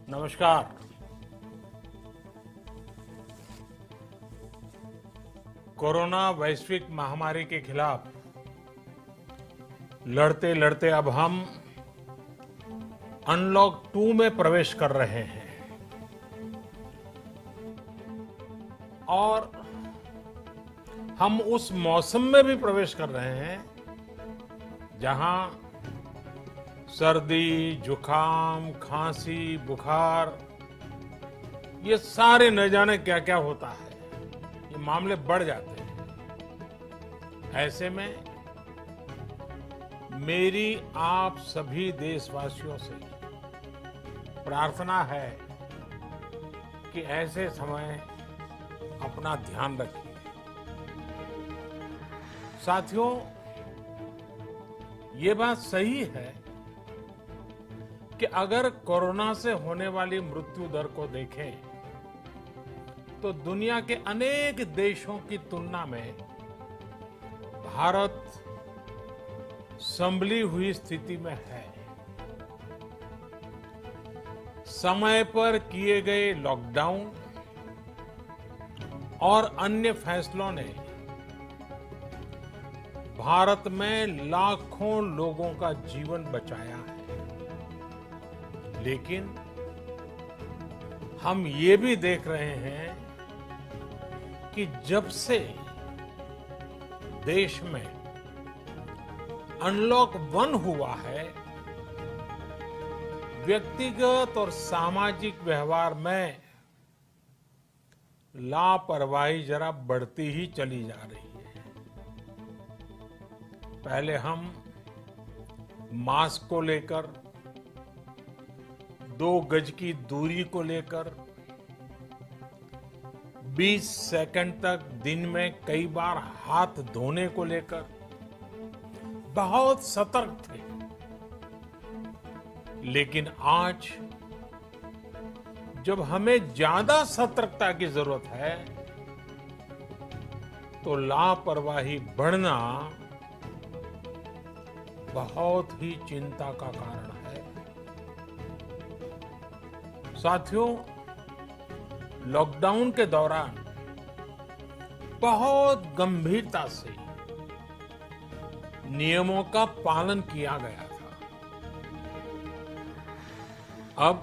नमस्कार। कोरोना वैश्विक महामारी के खिलाफ लड़ते लड़ते अब हम अनलॉक 2 में प्रवेश कर रहे हैं और हम उस मौसम में भी प्रवेश कर रहे हैं जहां सर्दी, जुकाम, खांसी, बुखार ये सारे न जाने क्या क्या होता है, ये मामले बढ़ जाते हैं। ऐसे में मेरी आप सभी देशवासियों से प्रार्थना है कि ऐसे समय अपना ध्यान रखिए। साथियों, ये बात सही है कि अगर कोरोना से होने वाली मृत्यु दर को देखें तो दुनिया के अनेक देशों की तुलना में भारत संभली हुई स्थिति में है। समय पर किए गए लॉकडाउन और अन्य फैसलों ने भारत में लाखों लोगों का जीवन बचाया है, लेकिन हम ये भी देख रहे हैं कि जब से देश में अनलॉक 1 हुआ है, व्यक्तिगत और सामाजिक व्यवहार में लापरवाही जरा बढ़ती ही चली जा रही है। पहले हम मास्क को लेकर, 2 गज की दूरी को लेकर 20 सेकंड तक दिन में कई बार हाथ धोने को लेकर बहुत सतर्क थे, लेकिन आज जब हमें ज्यादा सतर्कता की जरूरत है तो लापरवाही बढ़ना बहुत ही चिंता का कारण है। साथियों, लॉकडाउन के दौरान बहुत गंभीरता से नियमों का पालन किया गया था। अब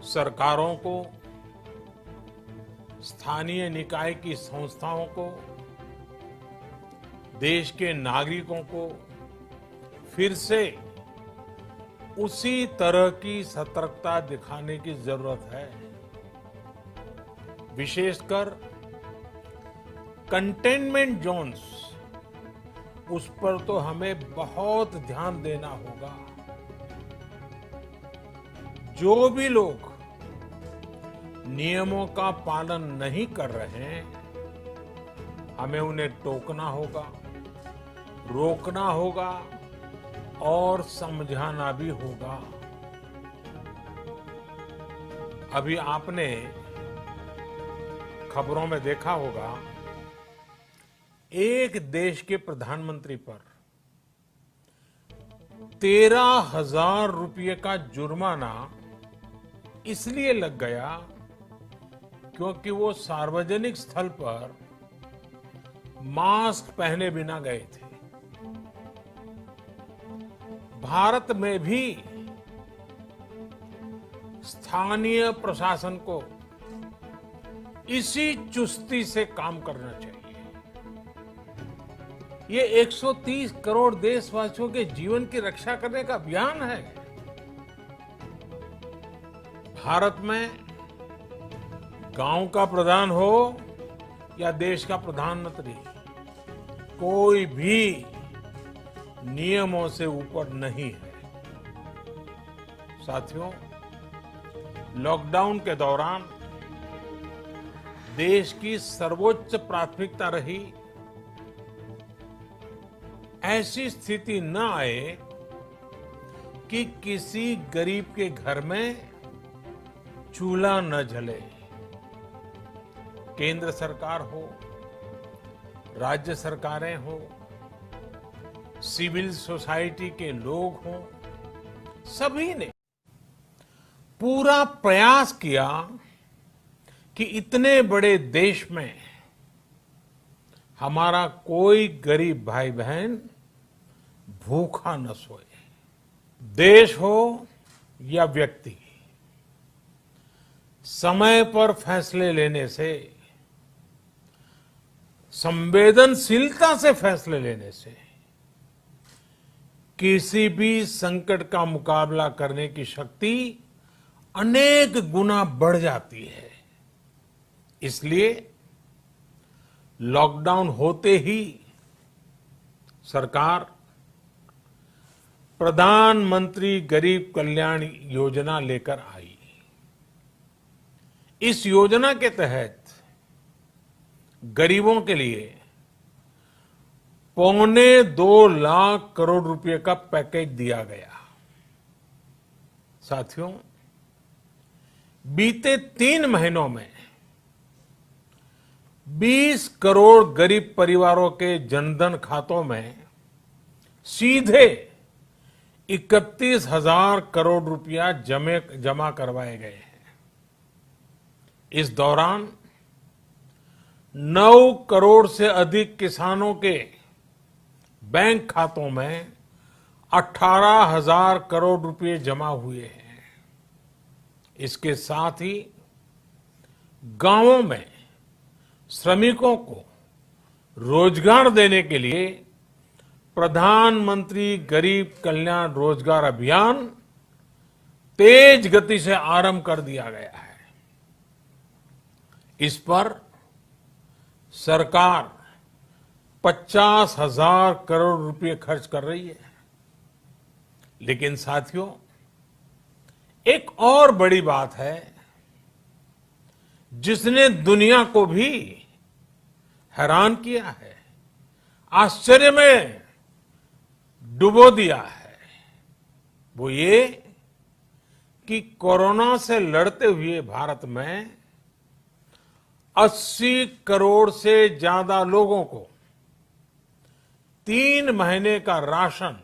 सरकारों को, स्थानीय निकाय की संस्थाओं को, देश के नागरिकों को फिर से उसी तरह की सतर्कता दिखाने की जरूरत है। विशेषकर कंटेनमेंट जोन्स, उस पर तो हमें बहुत ध्यान देना होगा। जो भी लोग नियमों का पालन नहीं कर रहे हैं, हमें उन्हें टोकना होगा, रोकना होगा और समझाना भी होगा। अभी आपने खबरों में देखा होगा, एक देश के प्रधानमंत्री पर 13,000 रुपये का जुर्माना इसलिए लग गया क्योंकि वो सार्वजनिक स्थल पर मास्क पहने बिना गए थे। भारत में भी स्थानीय प्रशासन को इसी चुस्ती से काम करना चाहिए। ये 130 करोड़ देशवासियों के जीवन की रक्षा करने का अभियान है। भारत में गांव का प्रधान हो या देश का प्रधानमंत्री, कोई भी नियमों से ऊपर नहीं है। साथियों, लॉकडाउन के दौरान देश की सर्वोच्च प्राथमिकता रही ऐसी स्थिति न आए कि किसी गरीब के घर में चूल्हा न जले। केंद्र सरकार हो, राज्य सरकारें हो, सिविल सोसाइटी के लोग हों, सभी ने पूरा प्रयास किया कि इतने बड़े देश में हमारा कोई गरीब भाई बहन भूखा न सोए। देश हो या व्यक्ति, समय पर फैसले लेने से, संवेदनशीलता से फैसले लेने से किसी भी संकट का मुकाबला करने की शक्ति अनेक गुना बढ़ जाती है। इसलिए लॉकडाउन होते ही सरकार प्रधानमंत्री गरीब कल्याण योजना लेकर आई। इस योजना के तहत गरीबों के लिए 2.25 लाख करोड़ रुपए का पैकेज दिया गया। साथियों, बीते 3 महीनों में 20 करोड़ गरीब परिवारों के जनधन खातों में सीधे 31,000 करोड़ रुपया जमा करवाए गए हैं। इस दौरान 9 करोड़ से अधिक किसानों के बैंक खातों में 18,000 करोड़ रुपए जमा हुए हैं। इसके साथ ही गांवों में श्रमिकों को रोजगार देने के लिए प्रधानमंत्री गरीब कल्याण रोजगार अभियान तेज गति से आरंभ कर दिया गया है। इस पर सरकार 50,000 करोड़ रुपए खर्च कर रही है। लेकिन साथियों, एक और बड़ी बात है जिसने दुनिया को भी हैरान किया है, आश्चर्य में डुबो दिया है। वो ये कि कोरोना से लड़ते हुए भारत में 80 करोड़ से ज्यादा लोगों को 3 महीने का राशन,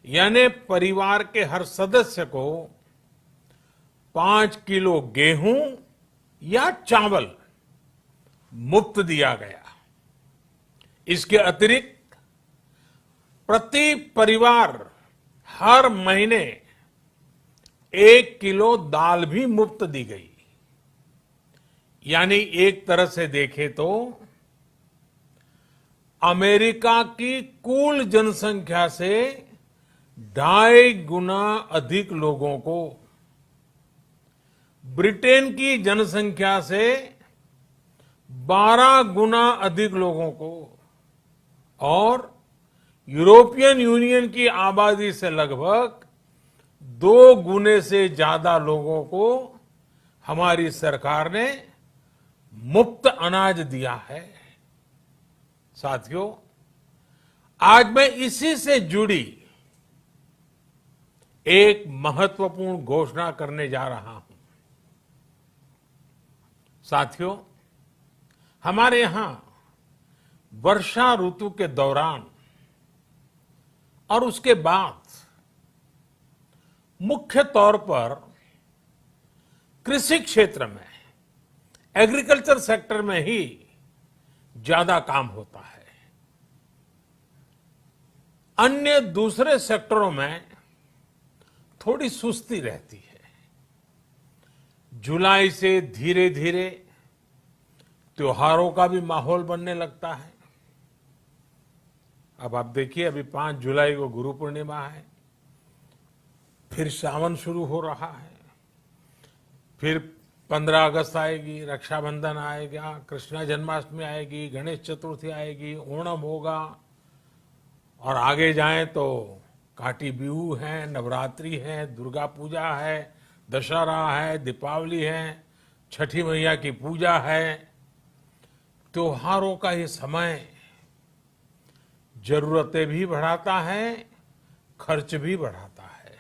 यानी परिवार के हर सदस्य को 5 किलो गेहूं या चावल मुफ्त दिया गया। इसके अतिरिक्त प्रति परिवार हर महीने 1 किलो दाल भी मुफ्त दी गई। यानी एक तरह से देखें तो अमेरिका की कुल जनसंख्या से 2.5 गुना अधिक लोगों को, ब्रिटेन की जनसंख्या से 12 गुना अधिक लोगों को और यूरोपियन यूनियन की आबादी से लगभग 2 गुने से ज्यादा लोगों को हमारी सरकार ने मुफ्त अनाज दिया है। साथियों, आज मैं इसी से जुड़ी एक महत्वपूर्ण घोषणा करने जा रहा हूं। साथियों, हमारे यहां वर्षा ऋतु के दौरान और उसके बाद मुख्य तौर पर कृषि क्षेत्र में, एग्रीकल्चर सेक्टर में ही ज्यादा काम होता है। अन्य दूसरे सेक्टरों में थोड़ी सुस्ती रहती है। जुलाई से धीरे धीरे त्योहारों का भी माहौल बनने लगता है। अब आप देखिए, अभी 5 जुलाई को गुरु पूर्णिमा है, फिर सावन शुरू हो रहा है, फिर 15 अगस्त आएगी, रक्षाबंधन आएगा, कृष्ण जन्माष्टमी आएगी, गणेश चतुर्थी आएगी, ओणम होगा और आगे जाएं तो काटी बिहू है, नवरात्रि है, दुर्गा पूजा है, दशहरा है, दीपावली है, छठी मैया की पूजा है। त्योहारों का ये समय जरूरतें भी बढ़ाता है, खर्च भी बढ़ाता है।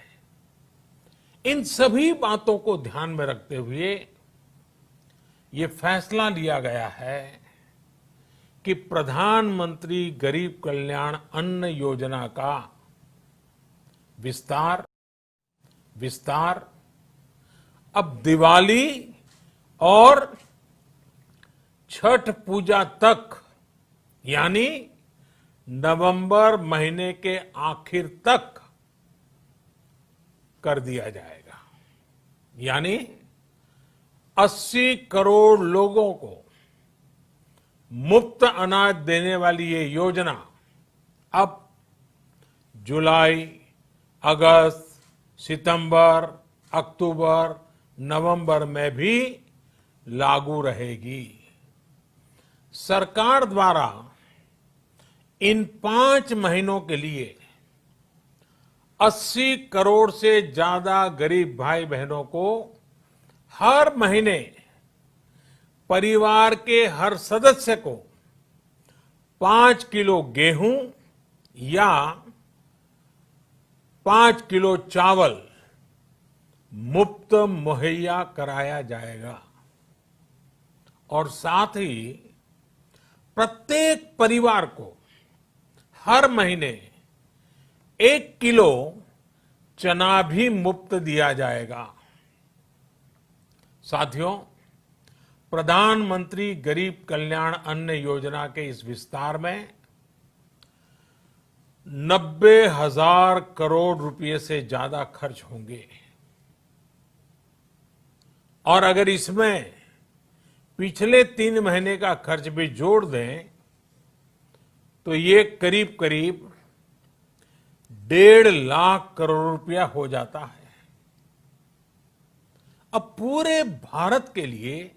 इन सभी बातों को ध्यान में रखते हुए ये फैसला लिया गया है कि प्रधानमंत्री गरीब कल्याण अन्न योजना का विस्तार अब दिवाली और छठ पूजा तक यानी नवंबर महीने के आखिर तक कर दिया जाएगा। यानी 80 करोड़ लोगों को मुफ्त अनाज देने वाली ये योजना अब जुलाई, अगस्त, सितंबर, अक्टूबर, नवंबर में भी लागू रहेगी। सरकार द्वारा इन 5 महीनों के लिए 80 करोड़ से ज्यादा गरीब भाई बहनों को हर महीने परिवार के हर सदस्य को 5 किलो गेहूं या 5 किलो चावल मुफ्त मुहैया कराया जाएगा और साथ ही प्रत्येक परिवार को हर महीने 1 किलो चना भी मुफ्त दिया जाएगा। साथियों, प्रधानमंत्री गरीब कल्याण अन्न योजना के इस विस्तार में 90,000 करोड़ रुपए से ज्यादा खर्च होंगे और अगर इसमें पिछले 3 महीने का खर्च भी जोड़ दें तो ये करीब करीब 1.5 लाख करोड़ रुपया हो जाता है। अब पूरे भारत के लिए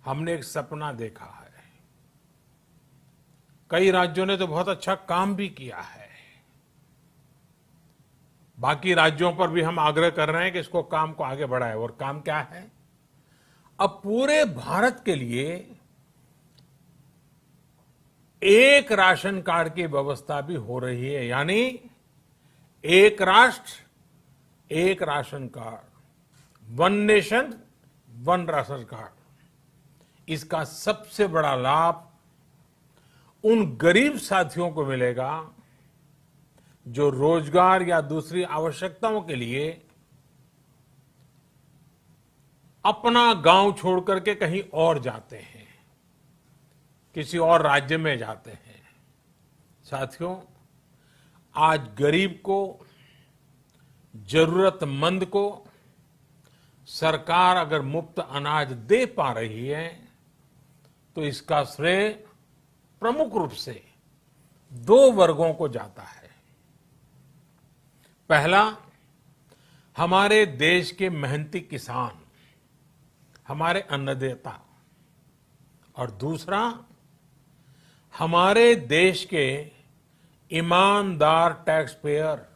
हमने एक सपना देखा है। कई राज्यों ने तो बहुत अच्छा काम भी किया है। बाकी राज्यों पर भी हम आग्रह कर रहे हैं कि इसको काम को आगे बढ़ाएं। और काम क्या है? अब पूरे भारत के लिए एक राशन कार्ड की व्यवस्था भी हो रही है। यानी एक राष्ट्र एक ration card, 1 nation 1 ration card. इसका सबसे बड़ा लाभ उन गरीब साथियों को मिलेगा जो रोजगार या दूसरी आवश्यकताओं के लिए अपना गांव छोड़ करके कहीं और जाते हैं, किसी और राज्य में जाते हैं। साथियों, आज गरीब को, जरूरतमंद को सरकार अगर मुफ्त अनाज दे पा रही है तो इसका श्रेय प्रमुख रूप से 2 वर्गों को जाता है। पहला, हमारे देश के मेहनती किसान, हमारे अन्नदाता, और दूसरा हमारे देश के ईमानदार टैक्स पेयर।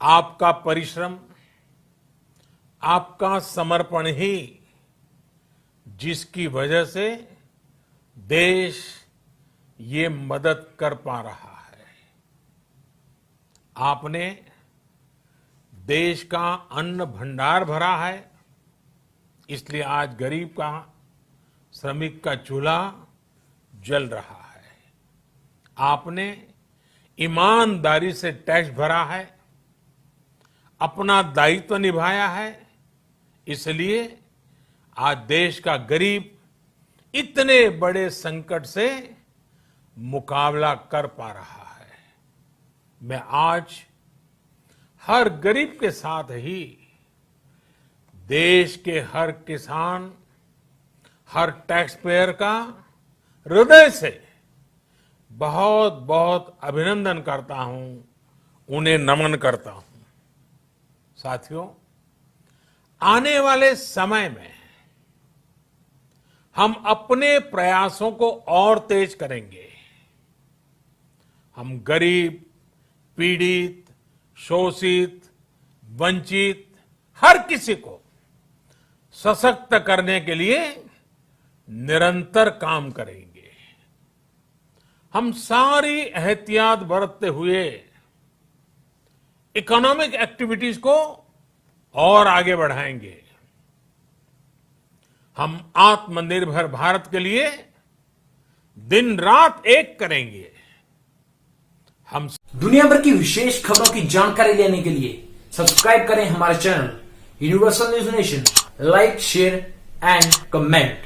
आपका परिश्रम, आपका समर्पण ही जिसकी वजह से देश ये मदद कर पा रहा है। आपने देश का अन्न भंडार भरा है, इसलिए आज गरीब का, श्रमिक का चूल्हा जल रहा है। आपने ईमानदारी से टैक्स भरा है, अपना दायित्व निभाया है, इसलिए आज देश का गरीब इतने बड़े संकट से मुकाबला कर पा रहा है। मैं आज हर गरीब के साथ ही देश के हर किसान, हर टैक्स पेयर का हृदय से बहुत बहुत अभिनंदन करता हूं, उन्हें नमन करता हूं। साथियों, आने वाले समय में हम अपने प्रयासों को और तेज करेंगे। हम गरीब, पीड़ित, शोषित, वंचित हर किसी को सशक्त करने के लिए निरंतर काम करेंगे। हम सारी एहतियात बरतते हुए इकोनॉमिक एक्टिविटीज को और आगे बढ़ाएंगे। हम आत्मनिर्भर भारत के लिए दिन रात एक करेंगे। हम दुनिया भर की विशेष खबरों की जानकारी लेने के लिए सब्सक्राइब करें हमारे channel universal news nation, like share and comment.